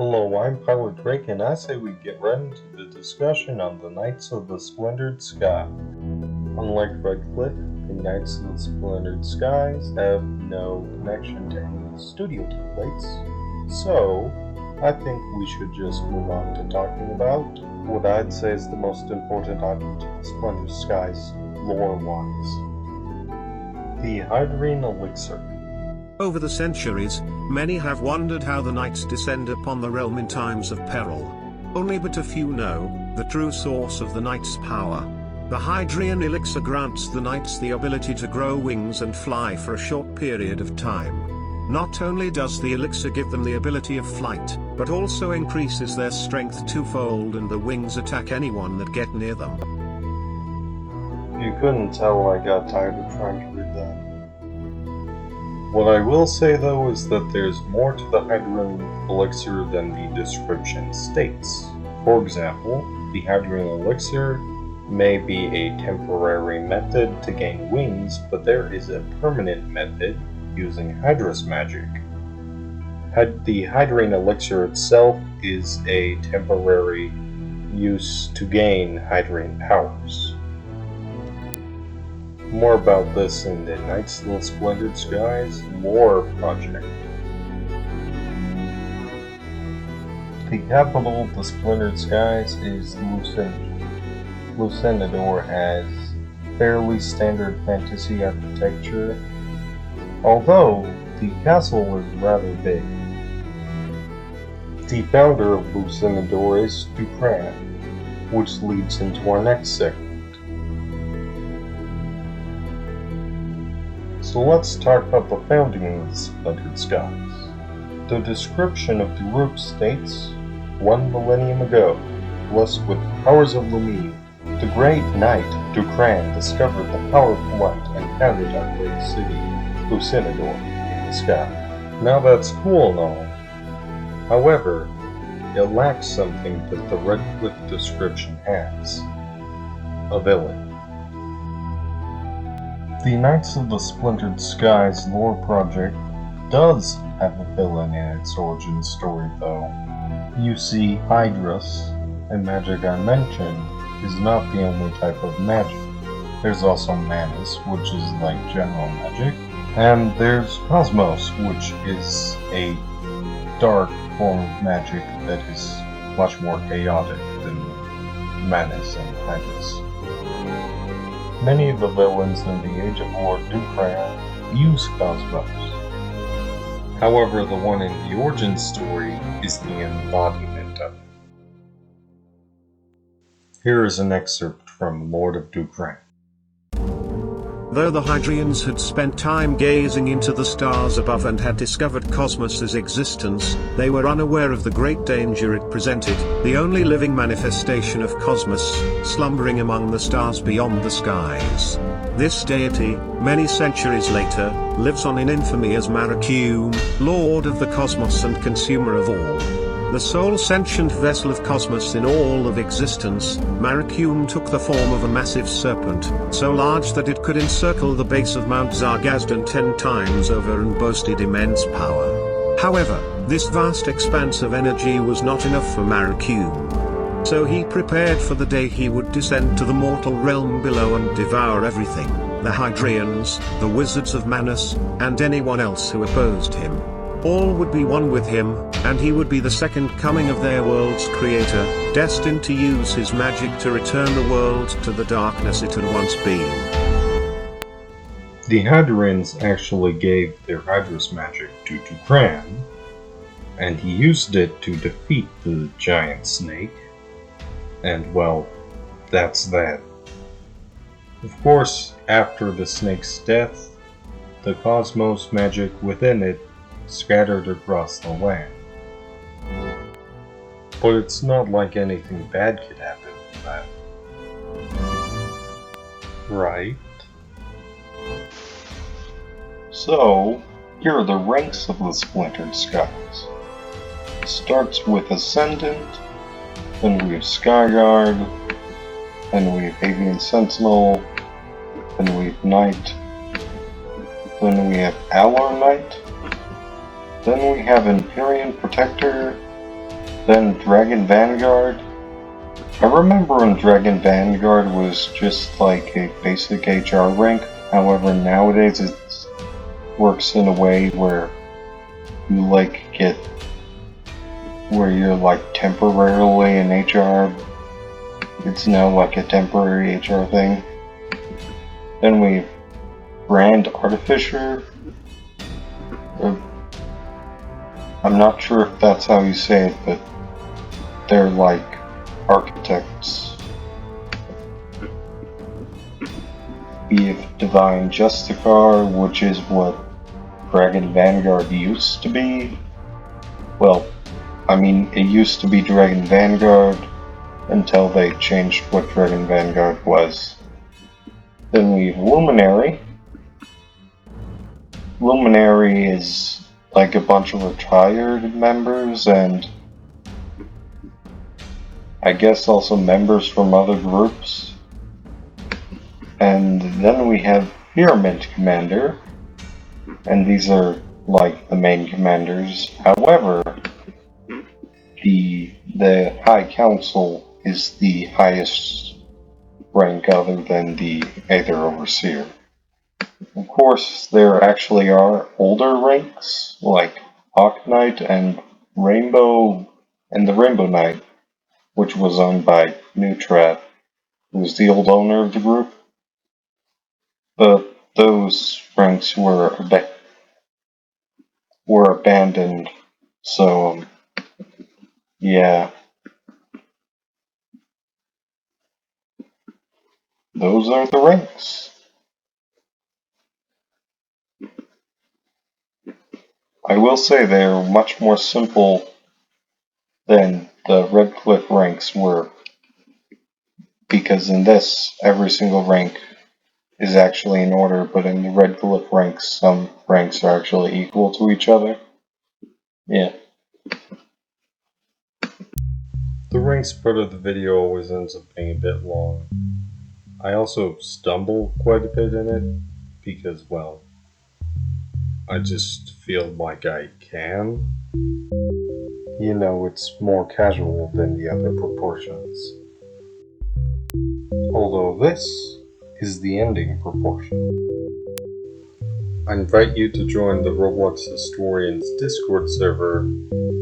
Hello, I'm Pilot Drake, and I say we get right into the discussion on the Knights of the Splintered Sky. Unlike Redcliffe, the Knights of the Splintered Skies have no connection to any studio templates, so I think we should just move on to talking about what I'd say is the most important item to the Splintered Skies lore-wise. The Hydreian Elixir. Over the centuries, many have wondered how the Knights descend upon the realm in times of peril. Only but a few know the true source of the Knights' power. The Hydreian Elixir grants the Knights the ability to grow wings and fly for a short period of time. Not only does the elixir give them the ability of flight, but also increases their strength twofold, and the wings attack anyone that get near them. You couldn't tell I got tired of trying to read that. What I will say though is that there's more to the Hydreian Elixir than the description states. For example, the Hydreian Elixir may be a temporary method to gain wings, but there is a permanent method using Hydrus magic. The Hydreian Elixir itself is a temporary use to gain Hydreian powers. More about this in the Knights of the Splintered Skies lore project. The capital of the Splintered Skies is Lucenador has fairly standard fantasy architecture, although the castle is rather big. The founder of Lucenador is Dukran, which leads into our next segment. So let's talk about the founding of the Splintered Skies. The description of Daruk states, 1 millennium ago, blessed with the powers of Lumine, the great knight Dukran discovered the powerful light and founded our great city, Lucenador, in the sky. Now that's cool and all. However, it lacks something that the Redcliffe description has. A villain. The Knights of the Splintered Skies lore project does have a villain in its origin story though. You see, Hydrus, a magic I mentioned, is not the only type of magic. There's also Manus, which is like general magic, and there's Cosmos, which is a dark form of magic that is much more chaotic than Manus and Hydrus. Many of the villains in the Age of Lord Dukran use Cosmos. However, the one in the origin story is the embodiment of it. Here is an excerpt from Lord of Dukran. Though the Hydreians had spent time gazing into the stars above and had discovered Cosmos's existence, they were unaware of the great danger it presented, the only living manifestation of Cosmos, slumbering among the stars beyond the skies. This deity, many centuries later, lives on in infamy as Maracume, Lord of the Cosmos and consumer of all. The sole sentient vessel of Cosmos in all of existence, Maracume took the form of a massive serpent, so large that it could encircle the base of Mount Zargazdan 10 times over and boasted immense power. However, this vast expanse of energy was not enough for Maracume. So he prepared for the day he would descend to the mortal realm below and devour everything, the Hydreians, the wizards of Manus, and anyone else who opposed him. All would be one with him, and he would be the second coming of their world's creator, destined to use his magic to return the world to the darkness it had once been. The Hydreians actually gave their Hydrus magic to Dukran, and he used it to defeat the giant snake, and well, that's that. Of course, after the snake's death, the Cosmos magic within it scattered across the land. But it's not like anything bad could happen from that. Right? So, here are the ranks of the Splintered Skies. It starts with Ascendant, then we have Skyguard, then we have Avian Sentinel, then we have Knight, then we have Alar Knight, then we have Empyrean Protector, Then Dragon Vanguard. I remember when Dragon Vanguard was just like a basic HR rank. However, nowadays it works in a way where you get where you're temporarily in HR. It's now like a temporary HR thing. Then we Grand Artificer. I'm not sure if that's how you say it, but they're like architects. We have Divine Justicar, which is what Dragon Vanguard used to be. Well, I mean, it used to be Dragon Vanguard until they changed what Dragon Vanguard was. Then we have Luminary. Luminary is like a bunch of retired members and I guess also members from other groups. And then we have Pyramid Commander, and these are like the main commanders. However, the High Council is the highest rank other than the Aether Overseer. Of course, there actually are older ranks like Hawk Knight and the Rainbow Knight, which was owned by Neutrat, who was the old owner of the group. But those ranks were abandoned, so yeah. Those are the ranks. I will say they are much more simple than the Red Cliff ranks were, because in this, every single rank is actually in order, but in the Red Cliff ranks, some ranks are actually equal to each other. Yeah. The ranks part of the video always ends up being a bit long. I also stumble quite a bit in it, because, well, I just feel like I can. You know, it's more casual than the other proportions. Although this is the ending proportion. I invite you to join the Roblox Historians Discord server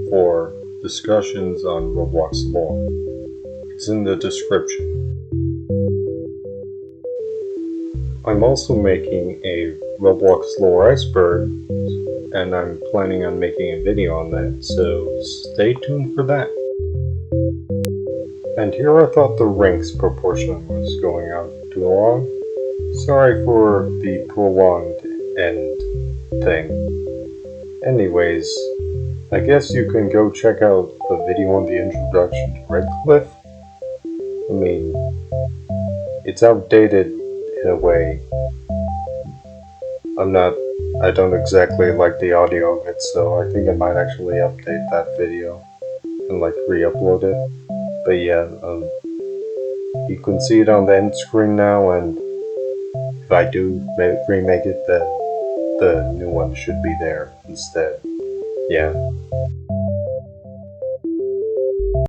for discussions on Roblox lore. It's in the description. I'm also making a Roblox lore iceberg, and I'm planning on making a video on that, so stay tuned for that. And here I thought the ranks proportion was going on too long. Sorry for the prolonged end thing. Anyways, I guess you can go check out the video on the introduction to Red Cliff. I mean, it's outdated in a way. I don't exactly like the audio of it, so I think I might actually update that video and re-upload it. But yeah, you can see it on the end screen now, and if I do remake it, then the new one should be there instead. Yeah.